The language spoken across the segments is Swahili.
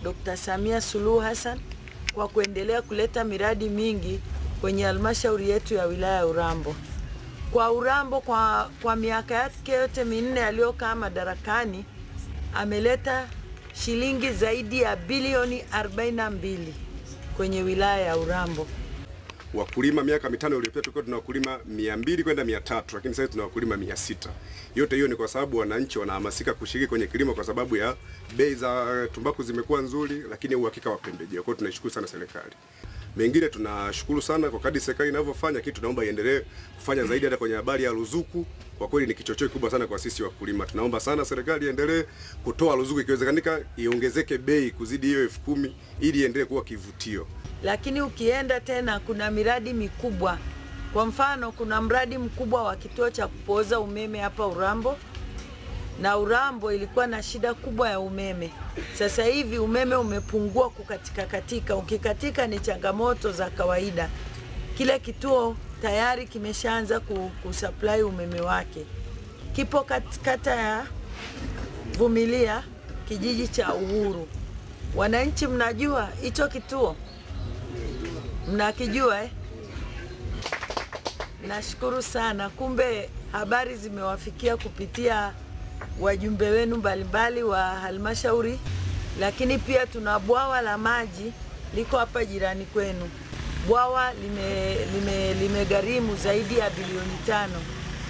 Dr. Samia Suluhu Hassan kwa kuendelea kuleta miradi mingi kwenye halmashauri yetu ya wilaya ya Urambo. Kwa Urambo kwa miaka yake yote minne aliyokaa madarakani ameleta shilingi zaidi ya bilioni 42 kwenye wilaya ya Urambo. Wakulima miaka mitano iliyopita tulikuwa tuna wakulima 200 kwenda 300, lakini sasa tuna wakulima 600. Yote hiyo ni kwa sababu wananchi wanahamasika kushiriki kwenye kilimo kwa sababu ya bei za tumbaku zimekuwa nzuri, lakini uhakika wa pembejeo. Kwa hiyo tunashukuru sana serikali. Mengine tunashukuru sana kwa kadri serikali inavyofanya, kitu tunaomba iendelee kufanya zaidi hata kwenye habari ya ruzuku. Kwa kweli ni kichocheo kubwa sana kwa sisi wakulima. Tunaomba sana serikali iendelee kutoa ruzuku, ikiwezekanika iongezeke bei kuzidi hiyo 10,000 ili iendelee kuwa kivutio. Lakini ukienda tena kuna miradi mikubwa. Kwa mfano kuna mradi mkubwa wa kituo cha kupooza umeme hapa Urambo. Na Urambo ilikuwa na shida kubwa ya umeme. Sasa hivi umeme umepungua kukatika. Ukikatika ni changamoto za kawaida. Kile kituo tayari kimeshaanza kusupply umeme wake. Kipo kata ya Vumilia, kijiji cha Uhuru. Wananchi mnajua hicho kituo? Mnakijua eh? Nashukuru sana. Kumbe habari zimewafikia kupitia wajumbe wenu mbalimbali wa halmashauri. Lakini pia tuna bwawa la maji liko hapa jirani kwenu. Bwawa limegharimu zaidi ya bilioni 5.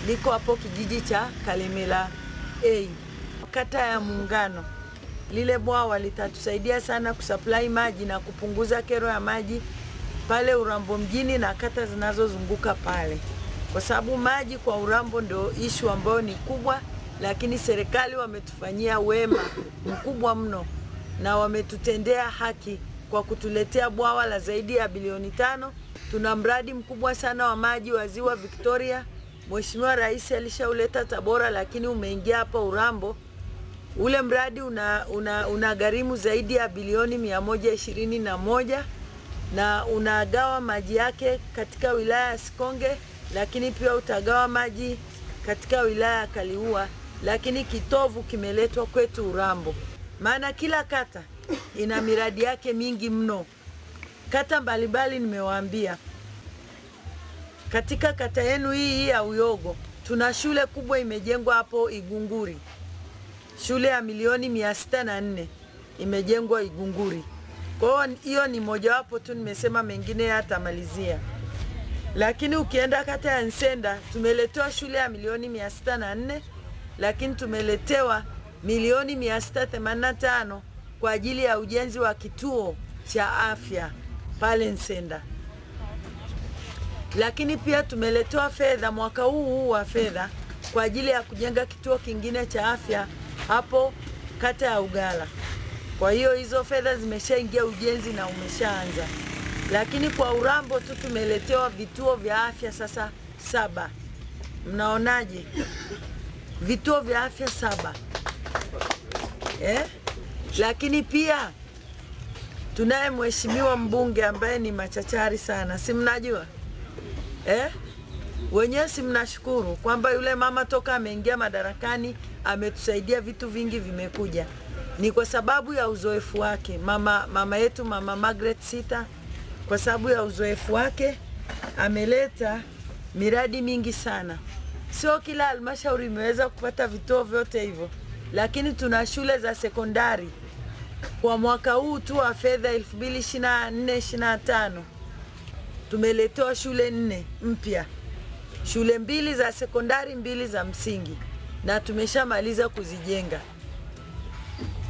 Liko hapo kijiji cha Kalemela A, kata ya Muungano. Lile bwawa litatusaidia sana kusupply maji na kupunguza kero ya maji pale Urambo mjini na kata zinazozunguka pale. Kwa sababu maji kwa Urambo ndio issue ambayo ni kubwa, lakini serikali wametufanyia wema mkubwa mno na wametutendea haki kwa kutuletea bwawa la zaidi ya bilioni 5. Tuna mradi mkubwa sana wa maji wa Ziwa Victoria. Mheshimiwa Rais alishauleta Tabora, lakini umeingia hapa Urambo. Ule mradi unagharimu zaidi ya bilioni 121 na unagawa maji yake katika wilaya ya Sikonge, lakini pia utagawa maji katika wilaya ya Kaliua, lakini kitovu kimeletwa kwetu Urambo. Maana kila kata ina miradi yake mingi mno. Kata mbalimbali nimewaambia. Katika kata yenu hii ya Uyogo, tuna shule kubwa imejengwa hapo Igunguri. Shule ya milioni 604 imejengwa Igunguri. Kwa hiyo ni mojawapo tu, nimesema mengine yatamalizia. Lakini ukienda kata ya Nsenda tumeletewa shule ya milioni 604, lakini tumeletewa milioni 685 kwa ajili ya ujenzi wa kituo cha afya pale Nsenda. Lakini pia tumeletewa fedha mwaka huu wa fedha kwa ajili ya kujenga kituo kingine cha afya hapo kata ya Ugala. Kwa hiyo hizo fedha zimeshaingia ujenzi na umeshaanza. Lakini kwa Urambo tu tumeletewa vituo vya afya sasa 7. Mnaonaje? Vituo vya afya 7. Lakini pia tunaye mheshimiwa mbunge ambaye ni machachari sana. Si mnajua? Wenyewe si mnashukuru kwamba yule mama toka ameingia madarakani ametusaidia, vitu vingi vimekuja. Ni kwa sababu ya uzoefu wake. Mama yetu Mama Margaret Sita, kwa sababu ya uzoefu wake ameleta miradi mingi sana. Sio kila halmashauri imeweza kupata vituo vyote hivyo, lakini tuna shule za sekondari. Kwa mwaka huu tu wa fedha 2024-25 tumeletewa shule 4 mpya. Shule 2 za sekondari, 2 za msingi, na tumeshamaliza kuzijenga.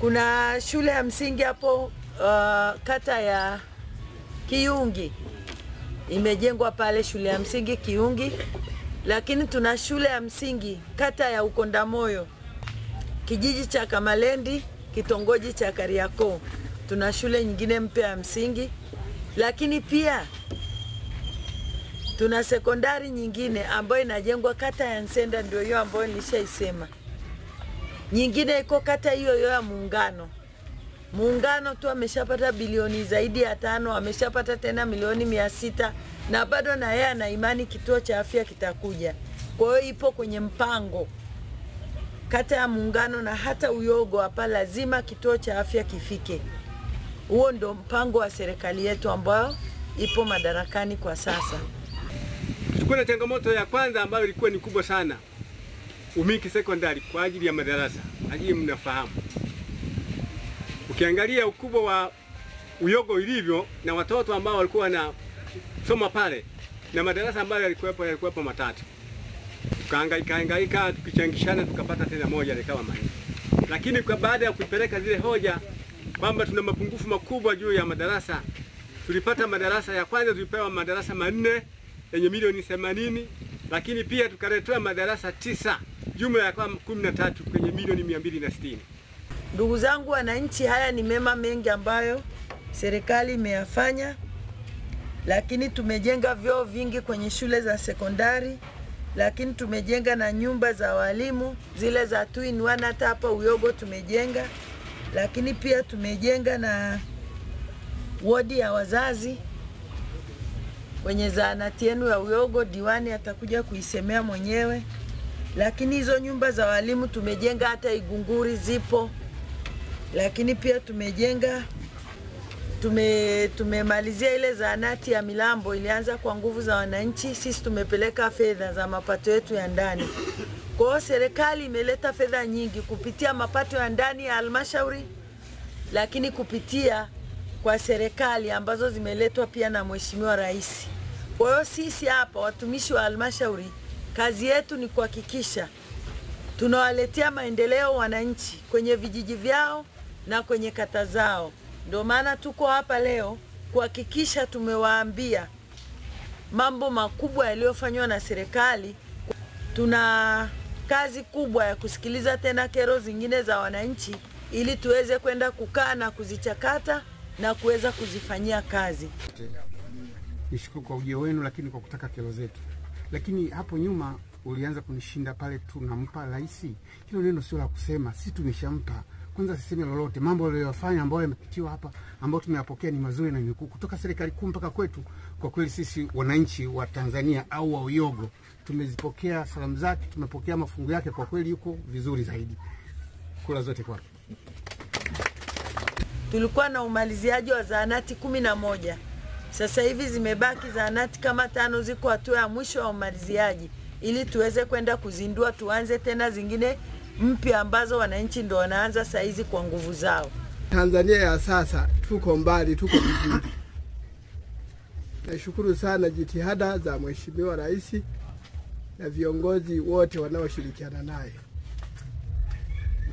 Kuna shule ya msingi hapo kata ya Kiungi imejengwa pale, shule ya msingi Kiungi. Lakini tuna shule ya msingi kata ya Ukondamoyo, kijiji cha Kamalendi, kitongoji cha Kariakoo. Tuna shule nyingine mpya ya msingi. Lakini pia tuna sekondari nyingine ambayo inajengwa kata ya Nsenda, ndio hiyo ambayo nilishaisema. Nyingine iko kata hiyo ya Muungano. Muungano tu ameshapata bilioni zaidi ya 5, ameshapata tena milioni 600, na bado na yeye ana imani kituo cha afya kitakuja. Kwa hiyo ipo kwenye mpango. Kata ya Muungano na hata Uyogo hapa lazima kituo cha afya kifike. Huo ndo mpango wa serikali yetu ambayo ipo madarakani kwa sasa. Kuna changamoto ya kwanza ambayo ilikuwa ni kubwa sana, Umiki Sekondari kwa ajili ya madarasa. Ajili mnafahamu, ukiangalia ukubwa wa Uyogo ilivyo na watoto ambao walikuwa na soma pale na madarasa ambayo yalikuwepo matatu, tukahangaika tukichangishana tukapata tena moja likawa manne. Lakini kwa baada ya kupeleka zile hoja kwamba tuna mapungufu makubwa juu ya madarasa, tulipata madarasa ya kwanza tulipewa madarasa 4 yenye milioni 80, lakini pia tukaletewa madarasa 9 jumla ya 13 kwenye milioni 260. Ndugu zangu wananchi, haya ni mema mengi ambayo serikali imeyafanya, lakini tumejenga vyoo vingi kwenye shule za sekondari, lakini tumejenga na nyumba za walimu zile za 2-in-1 hata hapa Uyogo tumejenga, lakini pia tumejenga na wodi ya wazazi kwenye zahanati yenu ya Uyogo. Diwani atakuja kuisemea mwenyewe. Lakini hizo nyumba za walimu tumejenga hata Igunguri zipo, lakini pia tumemalizia ile zahanati ya Milambo, ilianza kwa nguvu za wananchi, sisi tumepeleka fedha za mapato yetu ya ndani. Kwa hiyo serikali imeleta fedha nyingi kupitia mapato ya ndani ya halmashauri, lakini kupitia kwa serikali ambazo zimeletwa pia na Mheshimiwa Rais. Kwa hiyo sisi hapa watumishi wa halmashauri, kazi yetu ni kuhakikisha tunawaletea maendeleo wananchi kwenye vijiji vyao na kwenye kata zao. Ndio maana tuko hapa leo kuhakikisha tumewaambia mambo makubwa yaliyofanywa na serikali. Tuna kazi kubwa ya kusikiliza tena kero zingine za wananchi ili tuweze kwenda kukaa na kuzichakata na kuweza kuzifanyia kazi. Nishukuru kwa ujio wenu, lakini kwa kutaka kero zetu. Lakini hapo nyuma ulianza kunishinda pale tunampa rais. Hilo neno sio la kusema, sisi tumeshampa. Kwanza siseme lolote, mambo aliyofanya ambayo yamepitiwa hapa ambayo tumeyapokea ni mazuri na mikuu kutoka serikali kuu mpaka kwetu. Kwa kweli sisi wananchi wa Tanzania au wa Uyogo tumezipokea salamu zake, tumepokea mafungu yake, kwa kweli yuko vizuri zaidi. Kula zote kwake. Tulikuwa na umaliziaji wa zahanati 11. Sasa hivi zimebaki zahanati kama 5 ziko hatua ya mwisho wa umaliziaji ili tuweze kwenda kuzindua, tuanze tena zingine mpya ambazo wananchi ndo wanaanza saizi kwa nguvu zao. Tanzania ya sasa tuko mbali, tuko vizuri. Nashukuru sana jitihada za Mheshimiwa Rais na viongozi wote wanaoshirikiana naye.